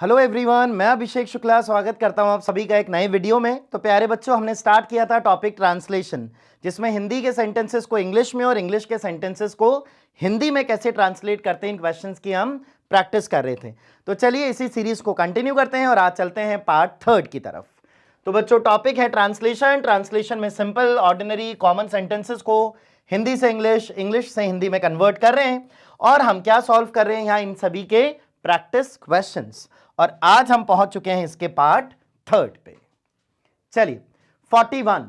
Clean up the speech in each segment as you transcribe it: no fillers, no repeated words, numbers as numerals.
Hello everyone, मैं अभिषेक शुक्ला स्वागत करता हूं आप सभी का एक नए वीडियो में। तो प्यारे बच्चों, हमने स्टार्ट किया था टॉपिक ट्रांसलेशन, जिसमें हिंदी के सेंटेंसेस को इंग्लिश में और इंग्लिश के सेंटेंसेस को हिंदी में कैसे ट्रांसलेट करते हैं, इन क्वेश्चंस की हम प्रैक्टिस कर रहे थे। तो चलिए इसी सीरीज को कंटिन्यू करते हैं और आज चलते हैं पार्ट 3 की तरफ। तो बच्चों, टॉपिक है ट्रांसलेशन। ट्रांसलेशन में सिंपल ऑर्डिनरी कॉमन सेंटेंसेस को हिंदी से इंग्लिश, इंग्लिश से हिंदी में कन्वर्ट कर रहे हैं और हम क्या सॉल्व कर रहे हैं यहाँ, इन सभी के प्रैक्टिस क्वेश्चंस। और आज हम पहुंच चुके हैं इसके पार्ट 3 पे। चलिए 41,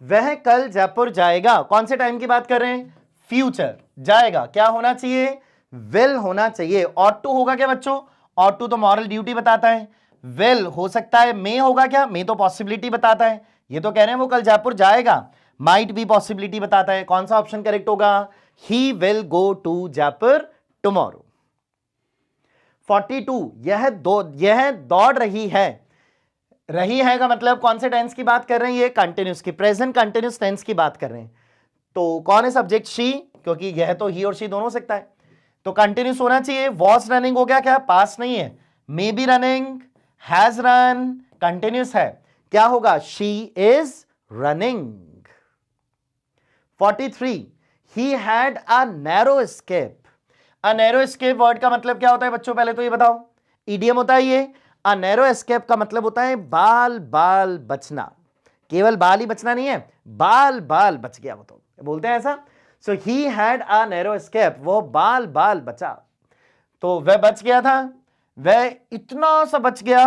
वह कल जयपुर जाएगा। कौन से टाइम की बात कर रहे हैं? फ्यूचर। जाएगा क्या होना चाहिए? विल होना चाहिए। ऑट टू होगा क्या बच्चों? ऑट टू तो मॉरल ड्यूटी बताता है। विल हो सकता है मे होगा क्या? मे तो पॉसिबिलिटी बताता है। ये तो कह रहे हैं वो कल जयपुर जाएगा। माइट भी पॉसिबिलिटी बताता है। कौन सा ऑप्शन करेक्ट होगा? He will go to Jaipur tomorrow. 42, यह दौड़ रही है। रही है का मतलब कौन से टेंस की बात कर रहे हैं? ये कंटिन्यूस की, प्रेजेंट कंटिन्यूस टेंस की बात कर रहे हैं। तो कौन है सब्जेक्ट? शी, क्योंकि यह तो ही और शी दोनों हो सकता है, तो कंटिन्यूस होना चाहिए। वॉज रनिंग हो गया क्या? पास नहीं है। May be running, has run, continuous है। क्या होगा? She is running. 43, he had a narrow escape. A narrow escape word का मतलब क्या होता है बच्चों? पहले तो ये बताओ। ईडियम होता है ये। अ नैरो एस्केप का मतलब होता है बाल बाल बचना। केवल बाल ही बचना नहीं है, बाल बाल बच गया, वो तो बोलते हैं ऐसा। So he had a narrow escape, वो बाल बाल बचा। तो वह बच गया था, वह इतना सा बच गया,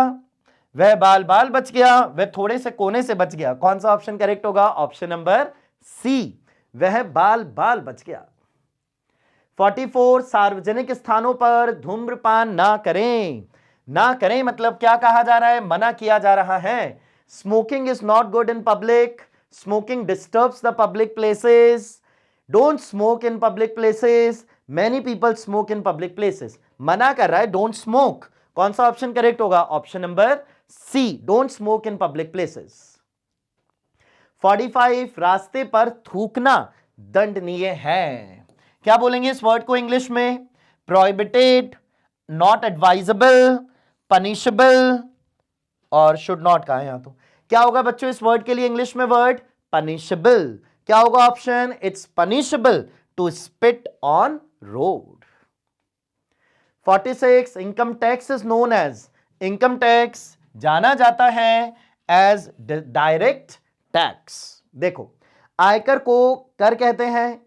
वह बाल बाल बच गया, वह थोड़े से कोने से बच गया। कौन सा ऑप्शन करेक्ट होगा? ऑप्शन नंबर सी, वह बाल बाल बच गया। 44, सार्वजनिक स्थानों पर धूम्रपान ना करें। ना करें मतलब क्या कहा जा रहा है? मना किया जा रहा है। Smoking is not good in public, smoking disturbs the public places, don't smoke in public places, many people smoke in public places. मना कर रहा है, डोंट स्मोक। कौन सा ऑप्शन करेक्ट होगा? Option number C, don't smoke in public places. 45, रास्ते पर थूकना दंडनीय है। क्या बोलेंगे इस वर्ड को इंग्लिश में? प्रोहिबिटेड, नॉट एडवाइजेबल, पनिशेबल और शुड नॉट का है यहां। तो क्या होगा बच्चों इस वर्ड के लिए इंग्लिश में? Word punishable. क्या होगा option? It's punishable to spit on road. 46, income tax is known as. Income tax जाना जाता है एज डायरेक्ट टैक्स। देखो, आयकर को कर कहते हैं।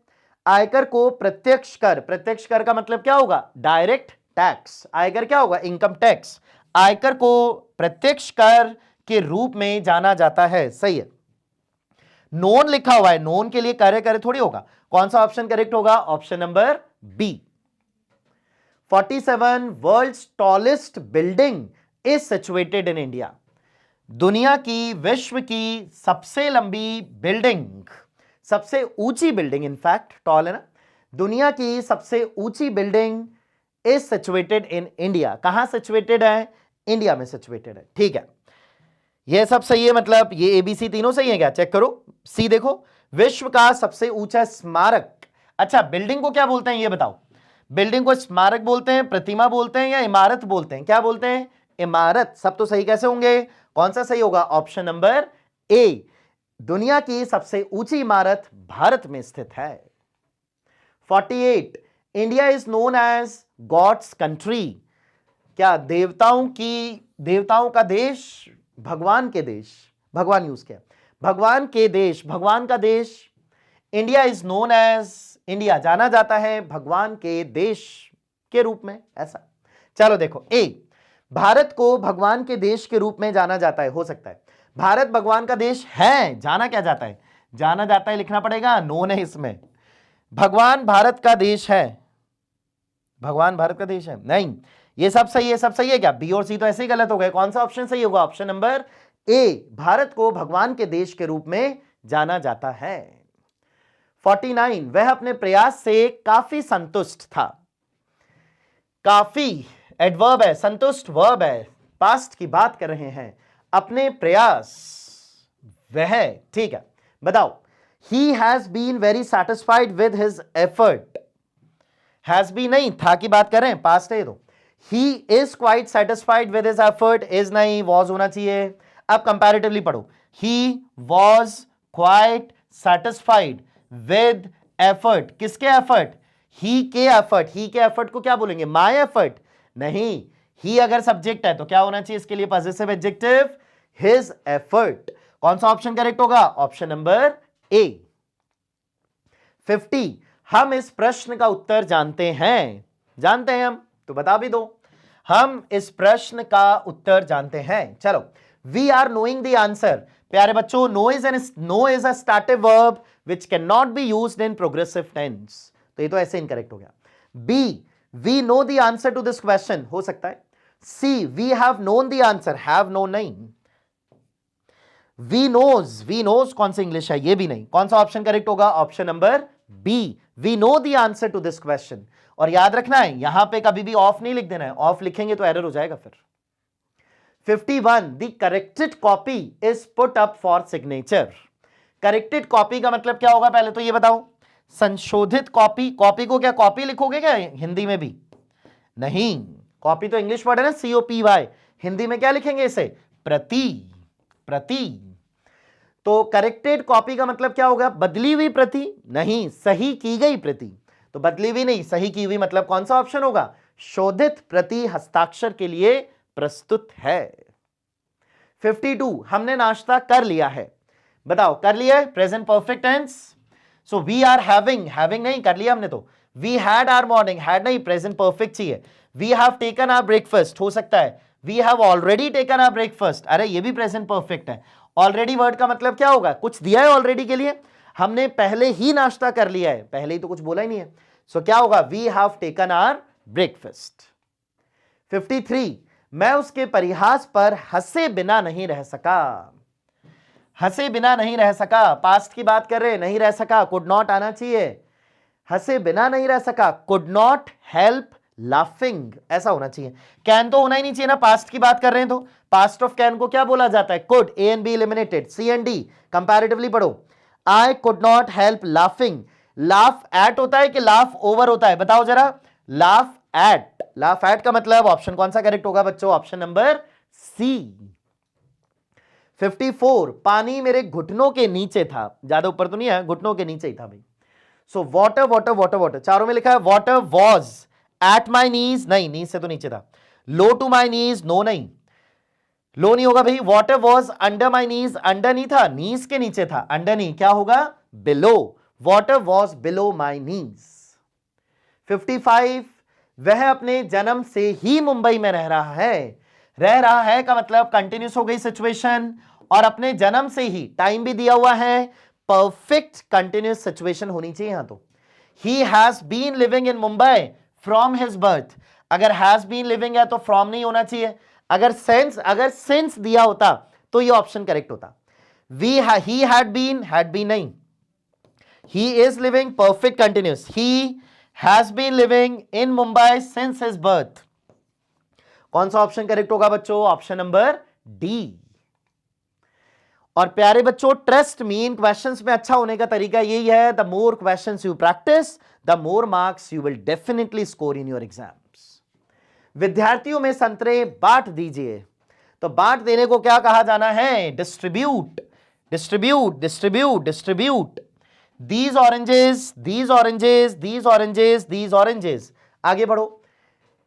आयकर को प्रत्यक्ष कर, प्रत्यक्ष कर का मतलब क्या होगा? Direct tax. आयकर क्या होगा? Income tax. आयकर को प्रत्यक्ष कर के रूप में जाना जाता है। सही है। नोन लिखा हुआ है, नोन के लिए करे करे थोड़ी होगा। कौन सा ऑप्शन करेक्ट होगा? Option number B. 47, world's tallest building is situated in India. दुनिया की, विश्व की सबसे लंबी बिल्डिंग, सबसे ऊंची बिल्डिंग, इनफैक्ट टॉल है ना, दुनिया की सबसे ऊंची building is situated in India. कहां सिचुएटेड है? इंडिया में सिचुएटेड है। ठीक है, यह सब सही है, मतलब ये एबीसी तीनों सही है क्या? चेक करो। सी देखो, विश्व का सबसे ऊंचा स्मारक। अच्छा, बिल्डिंग को क्या बोलते हैं ये बताओ? बिल्डिंग को स्मारक बोलते हैं, प्रतिमा बोलते हैं या इमारत बोलते हैं? क्या बोलते हैं? इमारत। सब तो सही कैसे होंगे? कौन सा सही होगा? ऑप्शन नंबर ए, दुनिया की सबसे ऊंची इमारत भारत में स्थित है। 48, India is known as God's country. क्या देवताओं का देश, भगवान के देश, भगवान यूज किया, भगवान के देश, भगवान का देश। India is known as, India जाना जाता है भगवान के देश के रूप में, ऐसा। चलो देखो, ए, भारत को भगवान के देश के रूप में जाना जाता है। हो सकता है भारत भगवान का देश है, जाना क्या जाता है? जाना जाता है लिखना पड़ेगा, नोन है इसमें। भगवान भारत का देश है, भगवान भारत का देश है नहीं। ये सब सही है, सब सही है क्या? बी और सी तो ऐसे ही गलत हो गए। कौन सा ऑप्शन सही होगा? ऑप्शन नंबर ए, भारत को भगवान के देश के रूप में जाना जाता है। 49, वह अपने प्रयास से काफी संतुष्ट था। काफी एडवर्ब है, संतुष्ट वर्ब है, पास्ट की बात कर रहे हैं। अपने प्रयास, वह, ठीक है, बताओ। He has been very satisfied with his effort. Has been नहीं, था की बात कर रहे हैं, पास्ट है ये तो। He is quite satisfied with his effort, is नहीं, वॉज होना चाहिए। अब कंपैरेटिवली पढ़ो, he was quite satisfied with effort, किसके एफर्ट, ही के एफर्ट। ही के एफर्ट को क्या बोलेंगे, माय एफर्ट, नहीं, ही अगर सब्जेक्ट है तो क्या होना चाहिए इसके लिए, पॉजिटिव एडजेक्टिव, हिज एफर्ट। कौन सा ऑप्शन करेक्ट होगा, ऑप्शन नंबर ए। 50, हम इस प्रश्न का उत्तर जानते हैं, जानते हैं हम तो बता भी दो, हम इस प्रश्न का उत्तर जानते हैं। चलो, we are knowing the answer. प्यारे बच्चों, know is a stative verb which can not be used in progressive tense, तो ये तो ऐसे इनकरेक्ट हो गया। B, we know the answer to this question, हो सकता है। C, we have known the answer, have known नहीं। वी नोज कौन सा इंग्लिश है, ये भी नहीं। कौन सा ऑप्शन करेक्ट होगा, option number B, we know the answer to this question. और याद रखना है, यहां पे कभी भी ऑफ नहीं लिख देना है, ऑफ लिखेंगे तो एरर हो जाएगा फिर। 51, the corrected copy is put up for signature. Corrected copy का मतलब क्या होगा, पहले तो ये बताओ। संशोधित कॉपी, कॉपी को क्या कॉपी लिखोगे क्या हिंदी में भी, नहीं, कॉपी तो इंग्लिश वर्ड है ना, COPY, हिंदी में क्या लिखेंगे इसे, प्रति, प्रति। तो करेक्टेड कॉपी का मतलब क्या होगा, बदली हुई प्रति, नहीं, सही की गई प्रति। तो बदली हुई नहीं, सही की हुई, मतलब कौन सा ऑप्शन होगा, शोधित प्रति हस्ताक्षर के लिए प्रस्तुत है। 52, हमने नाश्ता कर लिया है, बताओ कर लिया है, present perfect tense. So we are having, having नहीं, कर लिया हमने तो। We had our morning, had नहीं, प्रेजेंट परफेक्ट चाहिए। We have taken our breakfast, हो सकता है we have already taken our breakfast, अरे ये भी प्रेजेंट परफेक्ट है। ऑलरेडी वर्ड का मतलब क्या होगा, कुछ दिया है ऑलरेडी के लिए, हमने पहले ही नाश्ता कर लिया है, पहले ही तो कुछ बोला ही नहीं है। सो क्या होगा, we have taken our breakfast. 53, मैं उसके परिहास पर हंसे बिना नहीं रह सका। हंसे बिना नहीं रह सका, पास्ट की बात कर रहे, नहीं रह सका, कुड नॉट आना चाहिए। हंसे बिना नहीं रह सका, कुड नॉट हेल्प लाफिंग, ऐसा होना चाहिए। कैन तो होना ही नहीं चाहिए ना, पास्ट की बात कर रहे हैं तो। पास्ट ऑफ कैन को क्या बोला जाता है, could, A and B eliminated, C and D comparatively पढ़ो। I could not help laughing, laugh at होता है कि लाफ ओवर होता है, बताओ जरा। लाफ एट, लाफ एट का मतलब ऑप्शन कौन सा करेक्ट होगा बच्चों, ऑप्शन नंबर सी। 54, पानी मेरे घुटनों के नीचे था, ज्यादा ऊपर तो नहीं है, घुटनों के नीचे ही था भाई। So water water water water, चारों में लिखा है वाटर वॉज एट माई नीज, नहीं, नीज से तो नीचे था। लो टू माई नीज, नो नहीं, लो नहीं होगा भाई। Water was under my knees, under नहीं था, नीज के नीचे था, अंडर नहीं, क्या होगा, बिलो, वाटर वॉज बिलो माई नीज। 55, वह अपने जन्म से ही मुंबई में रह रहा है। रह रहा है का मतलब कंटिन्यूस हो गई सिचुएशन, और अपने जन्म से ही, टाइम भी दिया हुआ है, परफेक्ट कंटिन्यूस सिचुएशन होनी चाहिए यहां तो। He has been living in Mumbai from his birth, अगर हैज बीन लिविंग है तो फ्रॉम नहीं होना चाहिए। अगर सिंस दिया होता तो ये ऑप्शन करेक्ट होता। ही हैड बीन नहीं, he is living perfect continuous, he has been living in Mumbai since his birth. कौन सा ऑप्शन करेक्ट होगा बच्चों, ऑप्शन नंबर डी। और प्यारे बच्चों, ट्रस्ट मी, इन क्वेश्चंस में अच्छा होने का तरीका यही है, the more questions you practice the more marks you will definitely score in your exams. विद्यार्थियों में संतरे बांट दीजिए, तो बांट देने को क्या कहा जाना है, distribute, distribute, distribute, distribute. These oranges, these oranges, these oranges, these oranges, आगे बढ़ो।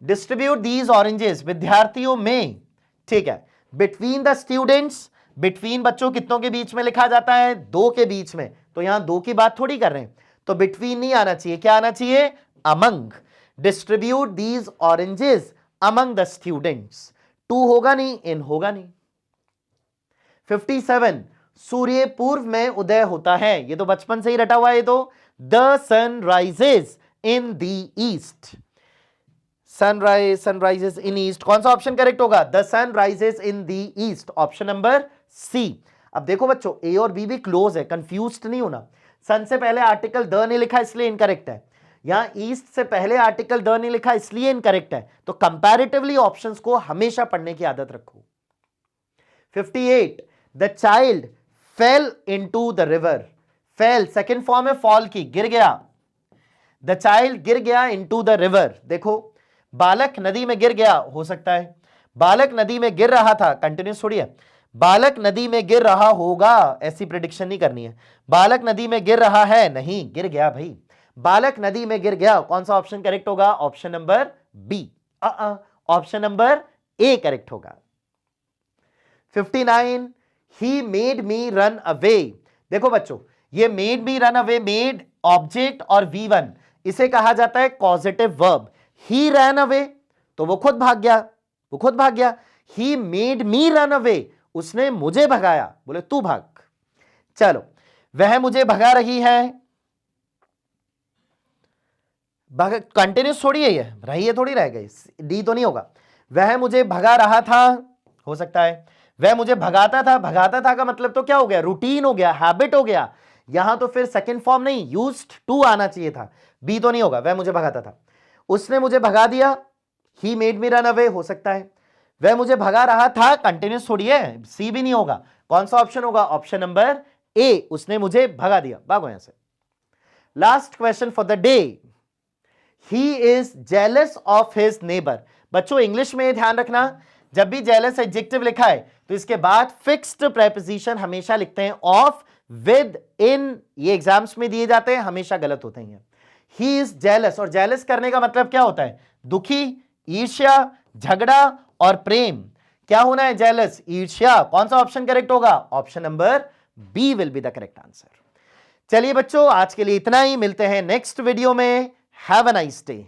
डिस्ट्रीब्यूट दीज ऑरेंजेस, विद्यार्थियों में, ठीक है। बिटवीन द स्टूडेंट्स, बिटवीन बच्चों कितनों के बीच में लिखा जाता है, दो के बीच में, तो यहां दो की बात थोड़ी कर रहे हैं, तो बिटवीन नहीं आना चाहिए, क्या आना चाहिए, among. Distribute these oranges among the students, to होगा नहीं, इन होगा नहीं। 57, सूर्य पूर्व में उदय होता है, ये तो बचपन से ही रटा हुआ है, ये तो the sun rises in the east, sun rises in east, कौन सा ऑप्शन करेक्ट होगा, the sun rises in the east, option number C. अब देखो बच्चों, ए और बी भी क्लोज है, कंफ्यूज्ड नहीं होना। सन से पहले आर्टिकल द नहीं लिखा इसलिए इनकरेक्ट है, यहां ईस्ट से पहले आर्टिकल द नहीं लिखा इसलिए इनकरेक्ट है, तो कंपैरेटिवली ऑप्शंस को हमेशा पढ़ने की आदत रखो। 58, the child fail into the river, fail second form है फॉल की, गिर गया, द चाइल्ड गिर गया इनटू द रिवर। देखो बालक नदी में गिर गया, हो सकता है। बालक नदी में गिर रहा था, कंटिन्यूस थोड़ी है। बालक नदी में गिर रहा होगा, ऐसी प्रिडिक्शन नहीं करनी है। बालक नदी में गिर रहा है, नहीं, गिर गया भाई। बालक नदी में गिर गया, कौन सा ऑप्शन करेक्ट होगा? Option number B, option number A correct होगा। 59, he made me run away. देखो बच्चों, ये made me run away, made object और V1, इसे कहा जाता है causative verb. He ran away, तो वो खुद भाग गया, वो खुद भाग गया। He made me run away, उसने मुझे भगाया, बोले तू भाग। चलो, वह मुझे भगा रही है, कंटिन्यूस थोड़ी है ये, रही है थोड़ी रह गई, डी तो नहीं होगा। वह मुझे भगा रहा था, हो सकता है। वह मुझे भगाता था, भगाता था का मतलब तो क्या हो गया? रूटीन हो गया, हैबिट हो गया। यहां तो फिर सेकंड फॉर्म नहीं, यूज्ड टू आना चाहिए था। बी तो नहीं होगा, वह मुझे भगाता था। उसने मुझे भगा दिया, ही मेड मी रन अवे, हो सकता है। वह मुझे भगा रहा था, कंटिन्यूस थोड़ी है, सी भी नहीं होगा। कौन सा ऑप्शन होगा? ऑप्शन नंबर ए, उसने मुझे भगा दिया। भागो यहां से। Last question for the day, he is jealous of his neighbour. बच्चों इंग्लिश में ध्यान रखना, जब भी जेलस एडजेक्टिव लिखा है तो इसके बाद फिक्स्ड प्रेपोजिशन हमेशा लिखते हैं, ऑफ, विद, इन। ये एग्जाम्स में दिए जाते हैं, हमेशा गलत होते हैं। ही इज जेलस, और जेलस करने का मतलब क्या होता है? दुखी, ईर्ष्या, झगड़ा और प्रेम। क्या होना है? जेलस, ईर्ष्या। कौन सा ऑप्शन करेक्ट होगा? Option number B will be the correct answer. चलिए बच्चों, आज के लिए इतना ही, मिलते हैं नेक्स्ट वीडियो में। Have a nice day.